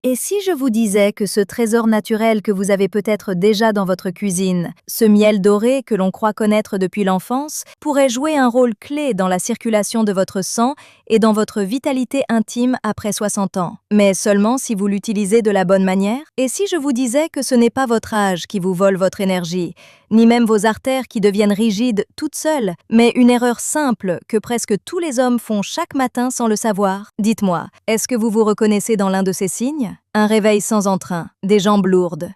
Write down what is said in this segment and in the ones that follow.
Et si je vous disais que ce trésor naturel que vous avez peut-être déjà dans votre cuisine, ce miel doré que l'on croit connaître depuis l'enfance, pourrait jouer un rôle clé dans la circulation de votre sang et dans votre vitalité intime après 60 ans, mais seulement si vous l'utilisez de la bonne manière? Et si je vous disais que ce n'est pas votre âge qui vous vole votre énergie, ni même vos artères qui deviennent rigides toutes seules, mais une erreur simple que presque tous les hommes font chaque matin sans le savoir? Dites-moi, est-ce que vous vous reconnaissez dans l'un de ces signes? Un réveil sans entrain, des jambes lourdes,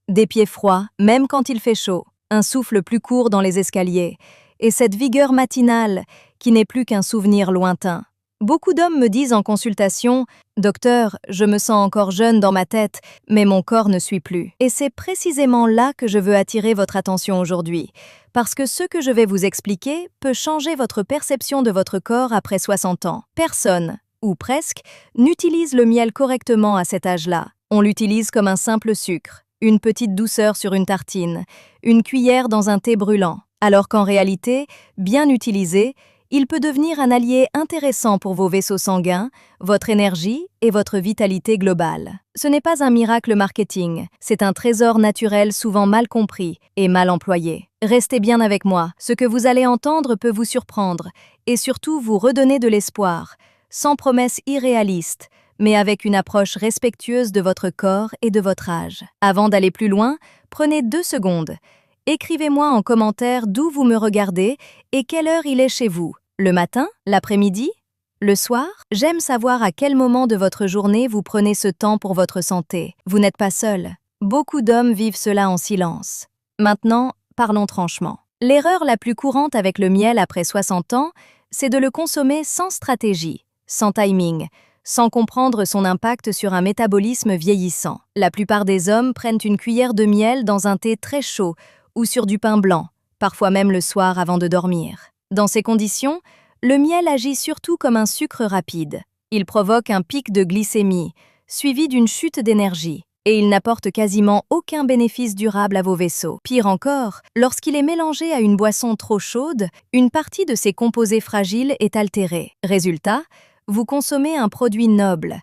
des pieds froids, même quand il fait chaud, un souffle plus court dans les escaliers, et cette vigueur matinale qui n'est plus qu'un souvenir lointain. Beaucoup d'hommes me disent en consultation « Docteur, je me sens encore jeune dans ma tête, mais mon corps ne suit plus. » Et c'est précisément là que je veux attirer votre attention aujourd'hui, parce que ce que je vais vous expliquer peut changer votre perception de votre corps après 60 ans. Personne, ou presque, n'utilise le miel correctement à cet âge-là. On l'utilise comme un simple sucre, une petite douceur sur une tartine, une cuillère dans un thé brûlant, alors qu'en réalité, bien utilisé, il peut devenir un allié intéressant pour vos vaisseaux sanguins, votre énergie et votre vitalité globale. Ce n'est pas un miracle marketing, c'est un trésor naturel souvent mal compris et mal employé. Restez bien avec moi, ce que vous allez entendre peut vous surprendre et surtout vous redonner de l'espoir, sans promesses irréalistes, mais avec une approche respectueuse de votre corps et de votre âge. Avant d'aller plus loin, prenez 2 secondes. Écrivez-moi en commentaire d'où vous me regardez et quelle heure il est chez vous. Le matin? L'après-midi? Le soir? J'aime savoir à quel moment de votre journée vous prenez ce temps pour votre santé. Vous n'êtes pas seul. Beaucoup d'hommes vivent cela en silence. Maintenant, parlons franchement. L'erreur la plus courante avec le miel après 60 ans, c'est de le consommer sans stratégie, sans timing, sans comprendre son impact sur un métabolisme vieillissant. La plupart des hommes prennent une cuillère de miel dans un thé très chaud ou sur du pain blanc, parfois même le soir avant de dormir. Dans ces conditions, le miel agit surtout comme un sucre rapide. Il provoque un pic de glycémie, suivi d'une chute d'énergie, et il n'apporte quasiment aucun bénéfice durable à vos vaisseaux. Pire encore, lorsqu'il est mélangé à une boisson trop chaude, une partie de ses composés fragiles est altérée. Résultat, vous consommez un produit noble,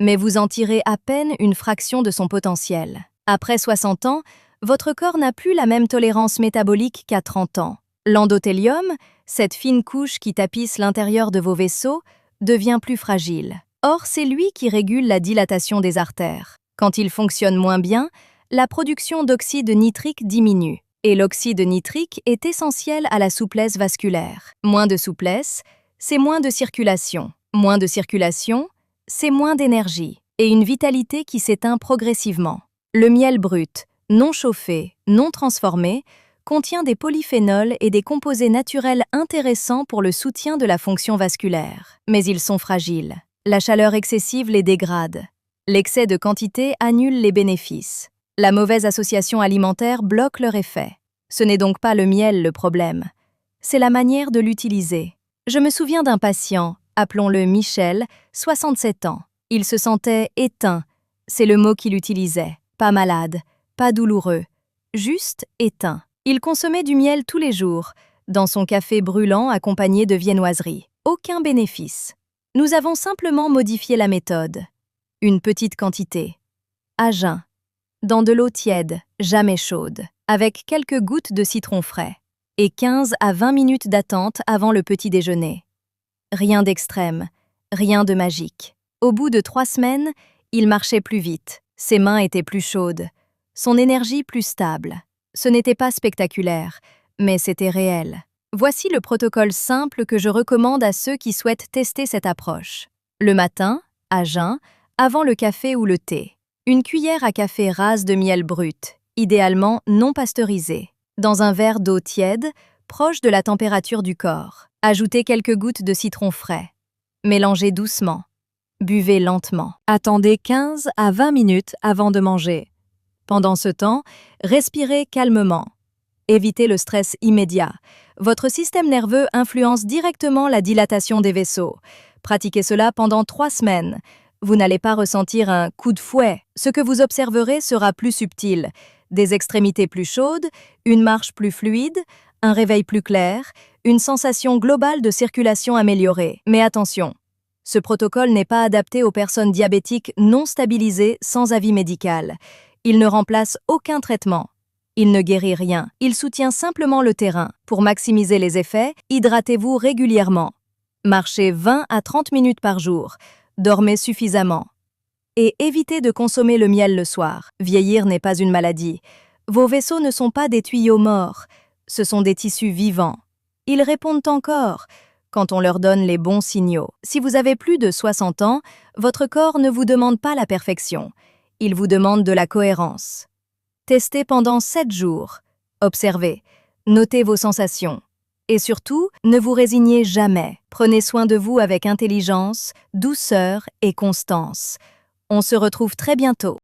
mais vous en tirez à peine une fraction de son potentiel. Après 60 ans, votre corps n'a plus la même tolérance métabolique qu'à 30 ans. L'endothélium, cette fine couche qui tapisse l'intérieur de vos vaisseaux, devient plus fragile. Or, c'est lui qui régule la dilatation des artères. Quand il fonctionne moins bien, la production d'oxyde nitrique diminue. Et l'oxyde nitrique est essentiel à la souplesse vasculaire. Moins de souplesse, c'est moins de circulation. Moins de circulation, c'est moins d'énergie. Et une vitalité qui s'éteint progressivement. Le miel brut, non chauffé, non transformé, contient des polyphénols et des composés naturels intéressants pour le soutien de la fonction vasculaire. Mais ils sont fragiles. La chaleur excessive les dégrade. L'excès de quantité annule les bénéfices. La mauvaise association alimentaire bloque leur effet. Ce n'est donc pas le miel le problème. C'est la manière de l'utiliser. Je me souviens d'un patient, appelons-le Michel, 67 ans. Il se sentait éteint. C'est le mot qu'il utilisait. Pas malade, pas douloureux, juste éteint. Il consommait du miel tous les jours, dans son café brûlant accompagné de viennoiseries. Aucun bénéfice. Nous avons simplement modifié la méthode. Une petite quantité. À jeun. Dans de l'eau tiède, jamais chaude, avec quelques gouttes de citron frais. Et 15 à 20 minutes d'attente avant le petit déjeuner. Rien d'extrême, rien de magique. Au bout de 3 semaines, il marchait plus vite. Ses mains étaient plus chaudes, son énergie plus stable. Ce n'était pas spectaculaire, mais c'était réel. Voici le protocole simple que je recommande à ceux qui souhaitent tester cette approche. Le matin, à jeun, avant le café ou le thé. Une cuillère à café rase de miel brut, idéalement non pasteurisé. Dans un verre d'eau tiède, proche de la température du corps. Ajoutez quelques gouttes de citron frais. Mélangez doucement. Buvez lentement. Attendez 15 à 20 minutes avant de manger. Pendant ce temps, respirez calmement. Évitez le stress immédiat. Votre système nerveux influence directement la dilatation des vaisseaux. Pratiquez cela pendant 3 semaines. Vous n'allez pas ressentir un coup de fouet. Ce que vous observerez sera plus subtil. Des extrémités plus chaudes, une marche plus fluide, un réveil plus clair, une sensation globale de circulation améliorée. Mais attention, Ce protocole n'est pas adapté aux personnes diabétiques non stabilisées sans avis médical. Il ne remplace aucun traitement. Il ne guérit rien. Il soutient simplement le terrain. Pour maximiser les effets, hydratez-vous régulièrement. Marchez 20 à 30 minutes par jour. Dormez suffisamment. Et évitez de consommer le miel le soir. Vieillir n'est pas une maladie. Vos vaisseaux ne sont pas des tuyaux morts. Ce sont des tissus vivants. Ils répondent encore quand on leur donne les bons signaux. Si vous avez plus de 60 ans, votre corps ne vous demande pas la perfection. Il vous demande de la cohérence. Testez pendant 7 jours. Observez. Notez vos sensations. Et surtout, ne vous résignez jamais. Prenez soin de vous avec intelligence, douceur et constance. On se retrouve très bientôt.